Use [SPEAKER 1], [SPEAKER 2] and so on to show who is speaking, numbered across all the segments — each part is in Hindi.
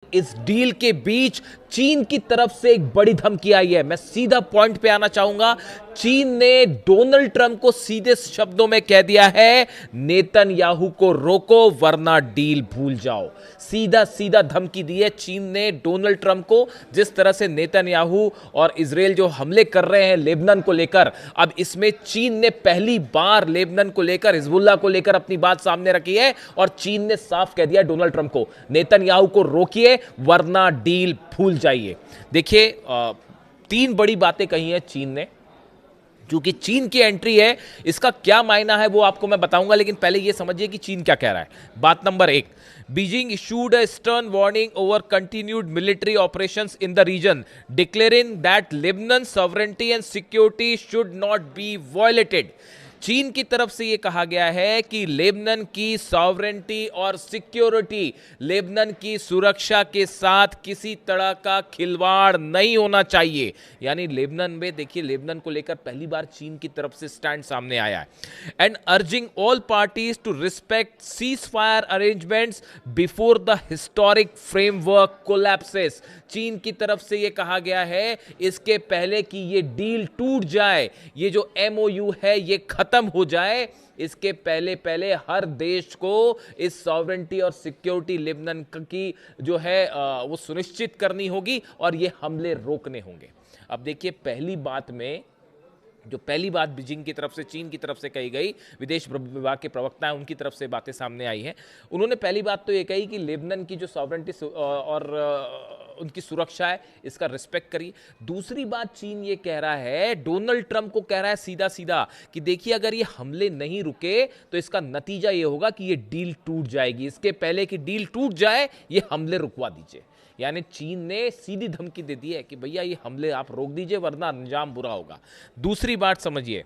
[SPEAKER 1] इस डील के बीच चीन की तरफ से एक बड़ी धमकी आई है। मैं सीधा पॉइंट पे आना चाहूंगा। चीन ने डोनाल्ड ट्रंप को सीधे शब्दों में कह दिया है, नेतन्याहू को रोको वरना डील भूल जाओ। सीधा सीधा धमकी दी है चीन ने डोनाल्ड ट्रंप को। जिस तरह से नेतन्याहू और इजराइल जो हमले कर रहे हैं लेबनान को लेकर, अब इसमें चीन ने पहली बार लेबनान को लेकर, हिजबुल्लाह को लेकर अपनी बात सामने रखी है और चीन ने साफ कह दिया डोनाल्ड ट्रंप को, नेतन्याहू को रोकिए वरना डील भूल जाइए। देखिए, तीन बड़ी बातें कही हैं चीन ने। क्योंकि चीन की एंट्री है, इसका क्या मायना है वो आपको मैं बताऊंगा, लेकिन पहले यह समझिए कि चीन क्या कह रहा है। बात नंबर एक, Beijing issued a stern warning over continued military operations in the region, declaring that Lebanon sovereignty and security should not be violated. चीन की तरफ से यह कहा गया है कि लेबनान की सॉवरेंटी और सिक्योरिटी, लेबनान की सुरक्षा के साथ किसी तरह का खिलवाड़ नहीं होना चाहिए। यानी लेबनान में देखिए, लेबनान को लेकर पहली बार चीन की तरफ से स्टैंड सामने आया है। And urging all parties to respect ceasefire arrangements before the historic framework collapses. चीन की तरफ से यह कहा गया है, इसके पहले कि यह डील टूट जाए, ये जो एमओयू है ये खत्म हो जाए, इसके पहले पहले हर देश को इस सॉवरेंटी और सिक्योरिटी लेबनान की जो है वो सुनिश्चित करनी होगी और ये हमले रोकने होंगे। अब देखिए, पहली बात बीजिंग की तरफ से, चीन की तरफ से कही गई, विदेश विभाग के प्रवक्ता हैं उनकी तरफ से बातें सामने आई हैं। उन्होंने पहली बात तो ये कही कि लेबनान की जो सॉवरेंटी और उनकी सुरक्षा है, इसका रिस्पेक्ट करिए। दूसरी बात चीन ये कह रहा है, डोनाल्ड ट्रंप को कह रहा है सीधा सीधा कि देखिए, अगर ये हमले नहीं रुके तो इसका नतीजा ये होगा कि ये डील टूट जाएगी। इसके पहले कि डील टूट जाए, ये हमले रुकवा दीजिए। यानी चीन ने सीधी धमकी दे दी है कि भैया ये हमले आप रोक दीजिए वरना अंजाम बुरा होगा। दूसरी बात समझिए,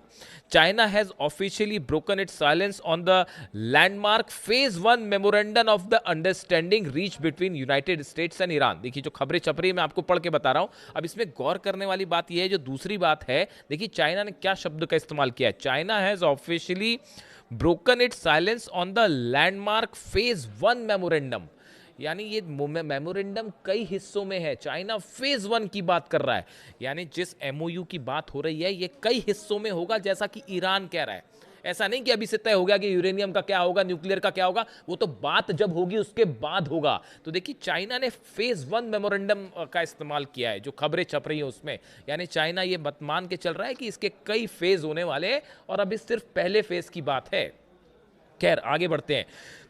[SPEAKER 1] China has officially broken it's silence on the landmark phase 1 memorandum of the understanding reach between United states and Iran. देखिए, जो खबरें छप रही है मैं आपको पढ़ के बता रहा हूं। अब इसमें गौर करने वाली बात यह है, जो दूसरी बात है, देखिए चाइना ने क्या शब्द का इस्तेमाल किया है। China has officially broken it's silence on the landmark phase 1 memorandum. यानी ये मेमोरेंडम कई हिस्सों में है। चाइना फेज 1 की बात कर रहा है, यानी जिस एमओयू की बात हो रही है ये कई हिस्सों में होगा, जैसा कि ईरान कह रहा है। ऐसा नहीं कि अभी से तय हो गया कि यूरेनियम का क्या होगा, न्यूक्लियर का क्या होगा, वो तो बात जब होगी उसके बाद होगा। तो देखिए, चाइना ने फेज 1 मेमोरेंडम का इस्तेमाल किया है, जो खबरें छप रही हैं उसमें। यानी चाइना ये मान के चल रहा है कि इसके कई फेज होने वाले हैं और अभी सिर्फ पहले फेज की बात है। खैर, आगे बढ़ते हैं।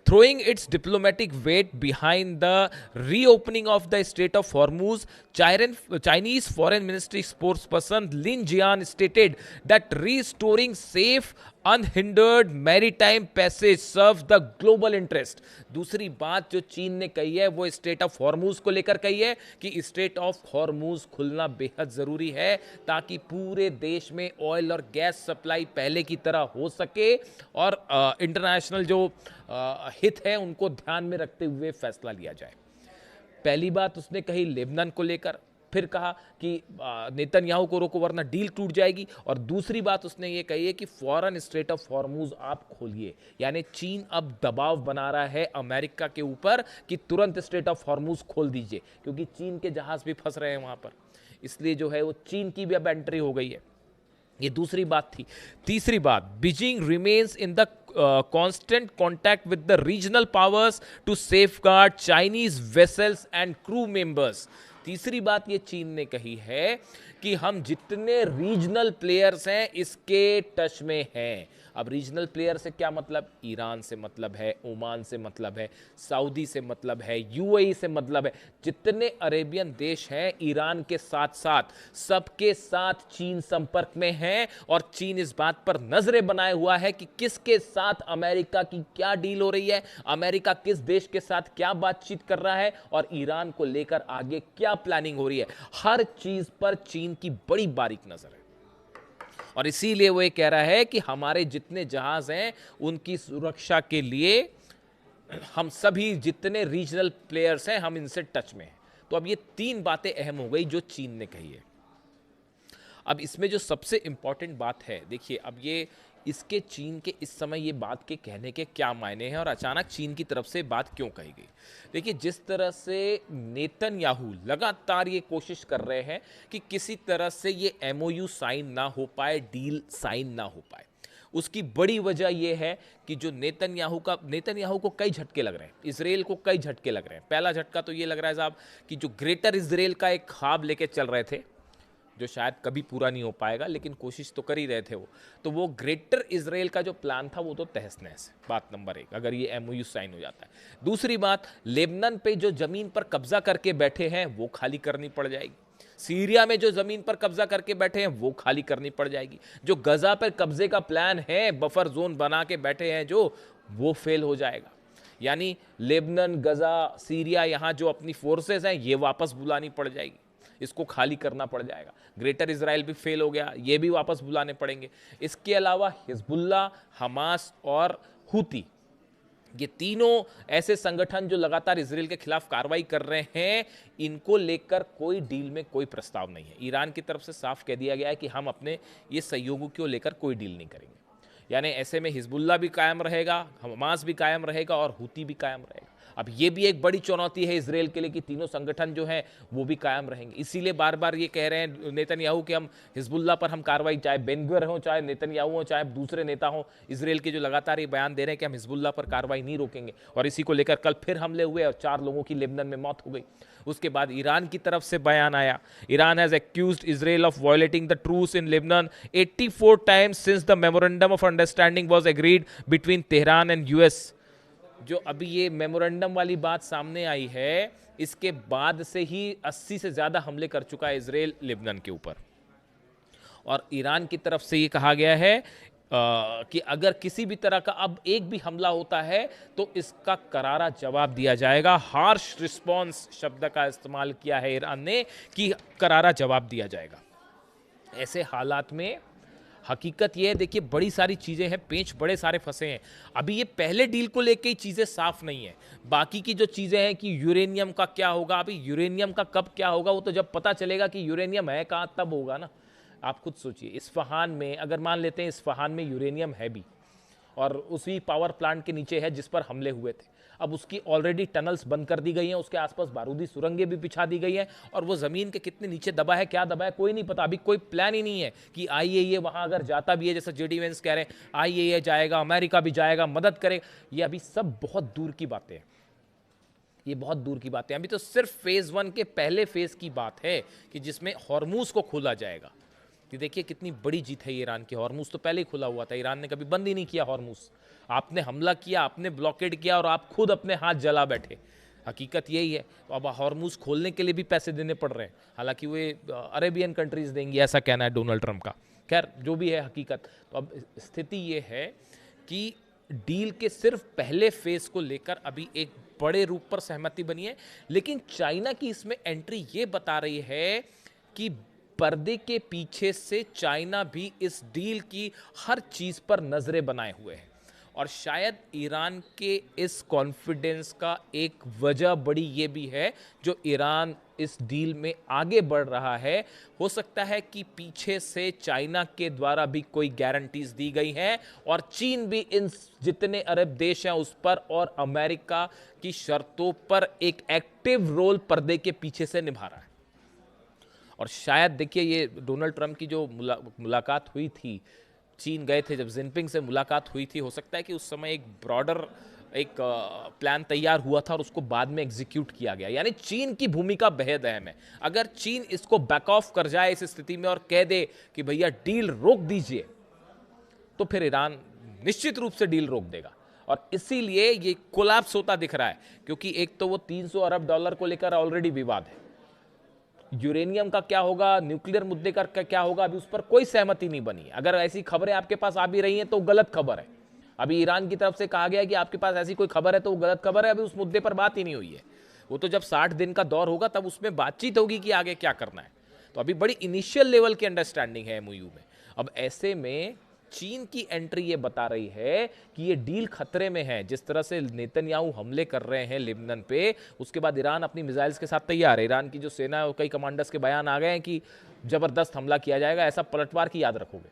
[SPEAKER 1] Throwing its diplomatic weight behind the reopening of the Strait of Hormuz, Chinese Foreign Ministry spokesperson Lin Jian stated that restoring safe, unhindered maritime passage serves the global interest। दूसरी बात जो चीन ने कही है वो स्ट्रेट ऑफ हॉर्मूज को लेकर कही है कि स्ट्रेट ऑफ हॉर्मूज खुलना बेहद जरूरी है ताकि पूरे देश में ऑयल और गैस सप्लाई पहले की तरह हो सके और इंटरनेशनल जो हित है उनको ध्यान में रखते हुए फैसला लिया जाए। पहली बात उसने कही लेबनान को लेकर, फिर कहा कि नेतन्याहू को रोको वरना डील टूट जाएगी, और दूसरी बात उसने ये कही है कि फौरन स्ट्रेट ऑफ हॉर्मूज आप खोलिए। यानी चीन अब दबाव बना रहा है अमेरिका के ऊपर कि तुरंत स्ट्रेट ऑफ हॉर्मूज खोल दीजिए, क्योंकि चीन के जहाज भी फंस रहे हैं वहां पर। इसलिए जो है वो चीन की भी अब एंट्री हो गई है। ये दूसरी बात थी। तीसरी बात, Beijing remains in the constant contact with the regional powers to safeguard Chinese vessels and crew members। तीसरी बात ये चीन ने कही है कि हम जितने रीजनल प्लेयर्स हैं इसके टच में हैं। अब रीजनल प्लेयर से क्या मतलब? ईरान से मतलब है, ओमान से मतलब है, सऊदी से मतलब है, यूएई से मतलब है। जितने अरेबियन देश हैं ईरान के साथ साथ, सबके साथ चीन संपर्क में है और चीन इस बात पर नजरें बनाए हुआ है कि किसके साथ अमेरिका की क्या डील हो रही है, अमेरिका किस देश के साथ क्या बातचीत कर रहा है और ईरान को लेकर आगे क्या प्लानिंग हो रही है। हर चीज पर चीन की बड़ी बारीक नजर है और इसीलिए वो ये कह रहा है कि हमारे जितने जहाज हैं उनकी सुरक्षा के लिए हम सभी जितने रीजनल प्लेयर्स हैं हम इनसे टच में हैं। तो अब ये तीन बातें अहम हो गई जो चीन ने कही है। अब इसमें जो सबसे इंपॉर्टेंट बात है, देखिए अब ये इसके चीन के इस समय ये बात के कहने के क्या मायने हैं और अचानक चीन की तरफ से बात क्यों कही गई? देखिए, जिस तरह से नेतन्याहू लगातार ये कोशिश कर रहे हैं कि किसी तरह से ये एमओयू साइन ना हो पाए, डील साइन ना हो पाए, उसकी बड़ी वजह यह है कि जो नेतन्याहू को कई झटके लग रहे हैं, इसराइल को कई झटके लग रहे हैं। पहला झटका तो ये लग रहा है साहब कि जो ग्रेटर इसराइल का एक ख्वाब लेके चल रहे थे, जो शायद कभी पूरा नहीं हो पाएगा, लेकिन कोशिश तो कर ही रहे थे वो ग्रेटर इसराइल का जो प्लान था वो तो तहस नहस है। बात नंबर 1, अगर ये एमओयू साइन हो जाता है। दूसरी बात, लेबनान पे जो जमीन पर कब्जा करके बैठे हैं वो खाली करनी पड़ जाएगी। सीरिया में जो जमीन पर कब्जा करके बैठे हैं वो खाली करनी पड़ जाएगी। जो गजा पर कब्जे का प्लान है, बफर जोन बना के बैठे हैं जो, वो फेल हो जाएगा। यानी लेबनान, गजा, सीरिया, यहां जो अपनी फोर्सेस हैं ये वापस बुलानी पड़ जाएगी, इसको खाली करना पड़ जाएगा। ग्रेटर इजराइल भी फेल हो गया, ये भी वापस बुलाने पड़ेंगे। इसके अलावा हिजबुल्ला, हमास और हुती, ये तीनों ऐसे संगठन जो लगातार इजराइल के खिलाफ कार्रवाई कर रहे हैं, इनको लेकर कोई डील में कोई प्रस्ताव नहीं है। ईरान की तरफ से साफ कह दिया गया है कि हम अपने ये सहयोगों को लेकर कोई डील नहीं करेंगे। यानी ऐसे में हिजबुल्ला भी कायम रहेगा, हमास भी कायम रहेगा और हुती भी कायम रहेगा। अब ये भी एक बड़ी चुनौती है इसराइल के लिए कि तीनों संगठन जो हैं वो भी कायम रहेंगे। इसीलिए बार बार ये कह रहे हैं नेतन्याहू कि हम हिजबुल्ला पर हम कार्रवाई, चाहे बेन-गुवियर हो, चाहे नेतन्याहू हो, चाहे दूसरे नेता हो, इसराइल के जो लगातार ये बयान दे रहे हैं कि हम हिजबुल्ला पर कार्रवाई नहीं रोकेंगे। और इसी को लेकर कल फिर हमले हुए और 4 लोगों की लेबनान में मौत हो गई। उसके बाद ईरान की तरफ से बयान आया, Iran has accused Israel of violating the truce in Lebanon 84 times since the memorandum of understanding was agreed between Tehran and US. जो अभी ये मेमोरेंडम वाली बात सामने आई है, इसके बाद से ही 80 से ज्यादा हमले कर चुका है इजराइल लेबनान के ऊपर। और ईरान की तरफ से ये कहा गया है कि अगर किसी भी तरह का अब एक भी हमला होता है तो इसका करारा जवाब दिया जाएगा। हार्श रिस्पॉन्स शब्द का इस्तेमाल किया है ईरान ने कि करारा जवाब दिया जाएगा। ऐसे हालात में हकीकत यह है, देखिए बड़ी सारी चीज़ें हैं, पेंच बड़े सारे फंसे हैं। अभी ये पहले डील को लेके ही चीज़ें साफ नहीं है। बाकी की जो चीज़ें हैं कि यूरेनियम का क्या होगा, अभी यूरेनियम का कब क्या होगा वो तो जब पता चलेगा कि यूरेनियम है कहाँ तब होगा ना। आप खुद सोचिए, इस्फहान में अगर मान लेते हैं इस्फहान में यूरेनियम है भी और उसी पावर प्लांट के नीचे है जिस पर हमले हुए थे, अब उसकी ऑलरेडी टनल्स बंद कर दी गई हैं, उसके आसपास बारूदी सुरंगें भी बिछा दी गई हैं और वो ज़मीन के कितने नीचे दबा है, क्या दबा है, कोई नहीं पता। अभी कोई प्लान ही नहीं है कि आईएईए वहाँ अगर जाता भी है, जैसा जेडी वेंस कह रहे हैं आईएईए जाएगा, अमेरिका भी जाएगा, मदद करेगा, ये अभी सब बहुत दूर की बातें हैं। ये बहुत दूर की बातें हैं। अभी तो सिर्फ फेज़ 1 के पहले फेज़ की बात है कि जिसमें हॉर्मूज को खोला जाएगा। कि देखिए कितनी बड़ी जीत है ईरान की। हॉर्मूज तो पहले ही खुला हुआ था, ईरान ने कभी बंद ही नहीं किया हॉर्मूज। आपने हमला किया, आपने ब्लॉकेड किया और आप खुद अपने हाथ जला बैठे। हकीकत यही है। तो अब हॉर्मूज खोलने के लिए भी पैसे देने पड़ रहे हैं, हालांकि वे अरेबियन कंट्रीज देंगी ऐसा कहना है डोनाल्ड ट्रंप का। खैर जो भी है हकीकत, तो अब स्थिति ये है कि डील के सिर्फ पहले फेज को लेकर अभी एक बड़े रूप पर सहमति बनी है, लेकिन चाइना की इसमें एंट्री ये बता रही है कि पर्दे के पीछे से चाइना भी इस डील की हर चीज पर नजरें बनाए हुए है। और शायद ईरान के इस कॉन्फिडेंस का एक वजह बड़ी ये भी है, जो ईरान इस डील में आगे बढ़ रहा है, हो सकता है कि पीछे से चाइना के द्वारा भी कोई गारंटीज दी गई हैं और चीन भी इन जितने अरब देश हैं उस पर और अमेरिका की शर्तों पर एक एक्टिव रोल पर्दे के पीछे से निभा रहा है। और शायद देखिए ये डोनाल्ड ट्रंप की जो मुलाकात हुई थी, चीन गए थे जब जिनपिंग से मुलाकात हुई थी, हो सकता है कि उस समय एक ब्रॉडर एक प्लान तैयार हुआ था और उसको बाद में एग्जीक्यूट किया गया। यानी चीन की भूमिका बेहद अहम है। अगर चीन इसको बैक ऑफ कर जाए इस स्थिति में और कह दे कि भैया डील रोक दीजिए, तो फिर ईरान निश्चित रूप से डील रोक देगा। और इसीलिए ये कोलैप्स होता दिख रहा है, क्योंकि एक तो वो 300 अरब डॉलर को लेकर ऑलरेडी विवाद है, यूरेनियम का क्या होगा, न्यूक्लियर मुद्दे का क्या होगा, अभी उस पर कोई सहमति नहीं बनी है। अगर ऐसी खबरें आपके पास आ भी रही हैं तो गलत खबर है। अभी ईरान की तरफ से कहा गया है कि आपके पास ऐसी कोई खबर है तो वो गलत खबर है, अभी उस मुद्दे पर बात ही नहीं हुई है। वो तो जब 60 दिन का दौर होगा तब उसमें बातचीत होगी कि आगे क्या करना है। तो अभी बड़ी इनिशियल लेवल की अंडरस्टैंडिंग है एमओयू में। अब ऐसे में चीन की एंट्री ये बता रही है कि ये डील खतरे में है। जिस तरह से नेतन्याहू हमले कर रहे हैं लेबनान पे, उसके बाद ईरान अपनी मिसाइल्स के साथ तैयार है। ईरान की जो सेना है, कई कमांडर्स के बयान आ गए हैं कि जबरदस्त हमला किया जाएगा, ऐसा पलटवार की याद रखोगे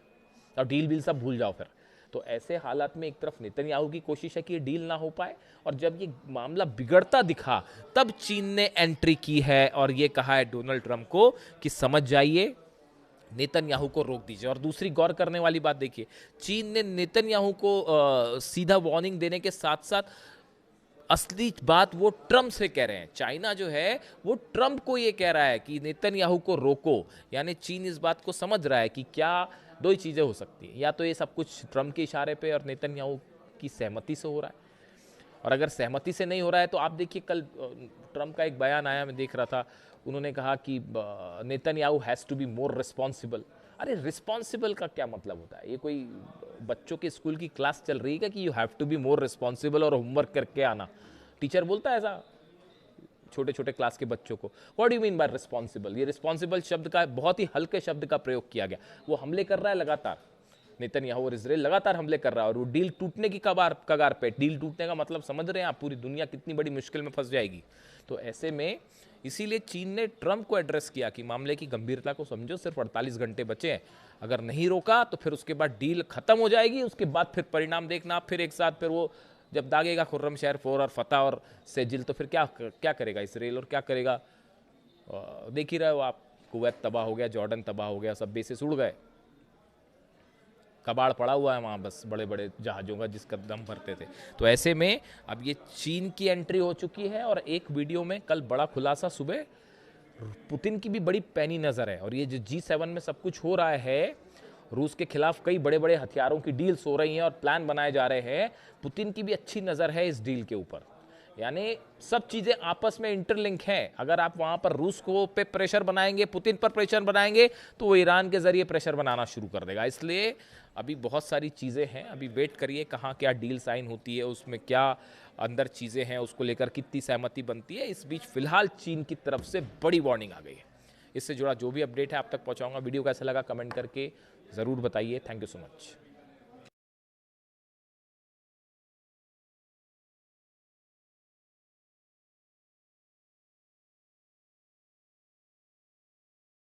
[SPEAKER 1] और डील सब भूल जाओ फिर। तो ऐसे हालात में एक तरफ नेतन्याहू की कोशिश है कि ये डील ना हो पाए, और जब ये मामला बिगड़ता दिखा तब चीन ने एंट्री की है और ये कहा है डोनाल्ड ट्रंप को कि समझ जाइए, नेतन्याहू को रोक दीजिए। और दूसरी गौर करने वाली बात देखिए, चीन ने नेतन्याहू को सीधा वार्निंग देने के साथ साथ असली बात वो ट्रंप से कह रहे हैं। चाइना जो है वो ट्रंप को ये कह रहा है कि नेतन्याहू को रोको, यानी चीन इस बात को समझ रहा है कि क्या दो ही चीज़ें हो सकती हैं, या तो ये सब कुछ ट्रंप के इशारे पे और नेतन्याहू की सहमति से हो रहा है, और अगर सहमति से नहीं हो रहा है तो आप देखिए कल ट्रंप का एक बयान आया, मैं देख रहा था, उन्होंने कहा कि Netanyahu has to be more responsible. अरे रिस्पॉन्सिबल का क्या मतलब होता है? ये कोई बच्चों के स्कूल की क्लास चल रही है कि you have to be more responsible और होमवर्क करके आना? टीचर बोलता है ऐसा छोटे छोटे क्लास के बच्चों को? What do you mean by responsible? ये रिस्पॉन्सिबल शब्द का बहुत ही हल्के शब्द का प्रयोग किया गया। वो हमले कर रहा है लगातार, नेतन्याहू और इजराइल लगातार हमले कर रहा है, और वो डील टूटने की कगार पे। डील टूटने का मतलब समझ रहे हैं आप? पूरी दुनिया कितनी बड़ी मुश्किल में फंस जाएगी। तो ऐसे में इसीलिए चीन ने ट्रंप को एड्रेस किया कि मामले की गंभीरता को समझो, सिर्फ 48 घंटे बचे हैं, अगर नहीं रोका तो फिर उसके बाद डील खत्म हो जाएगी, उसके बाद फिर परिणाम देखना आप, फिर एक साथ फिर वो जब दागेगा खुर्रम शहर 4 और फतह और सेजिल, तो फिर क्या करेगा इसराइल और क्या करेगा? देख ही रहे हो आप, कुवैत तबाह हो गया, जॉर्डन तबाह हो गया, सब बेसिस उड़ गए, कबाड़ पड़ा हुआ है वहाँ बस बड़े बड़े जहाज़ों का जिसका दम भरते थे। तो ऐसे में अब ये चीन की एंट्री हो चुकी है, और एक वीडियो में कल बड़ा खुलासा सुबह पुतिन की भी बड़ी पैनी नज़र है। और ये जो G7 में सब कुछ हो रहा है, रूस के खिलाफ कई बड़े बड़े हथियारों की डील्स हो रही हैं और प्लान बनाए जा रहे हैं, पुतिन की भी अच्छी नज़र है इस डील के ऊपर। यानी सब चीज़ें आपस में इंटरलिंक हैं। अगर आप वहाँ पर रूस को पे प्रेशर बनाएंगे, पुतिन पर प्रेशर बनाएंगे, तो वो ईरान के ज़रिए प्रेशर बनाना शुरू कर देगा। इसलिए अभी बहुत सारी चीज़ें हैं, अभी वेट करिए कहाँ क्या डील साइन होती है, उसमें क्या अंदर चीज़ें हैं, उसको लेकर कितनी सहमति बनती है। इस बीच फिलहाल चीन की तरफ से बड़ी वार्निंग आ गई है। इससे जुड़ा जो भी अपडेट है आप तक पहुँचाऊँगा। वीडियो कैसा लगा कमेंट करके ज़रूर बताइए। Thank you so much.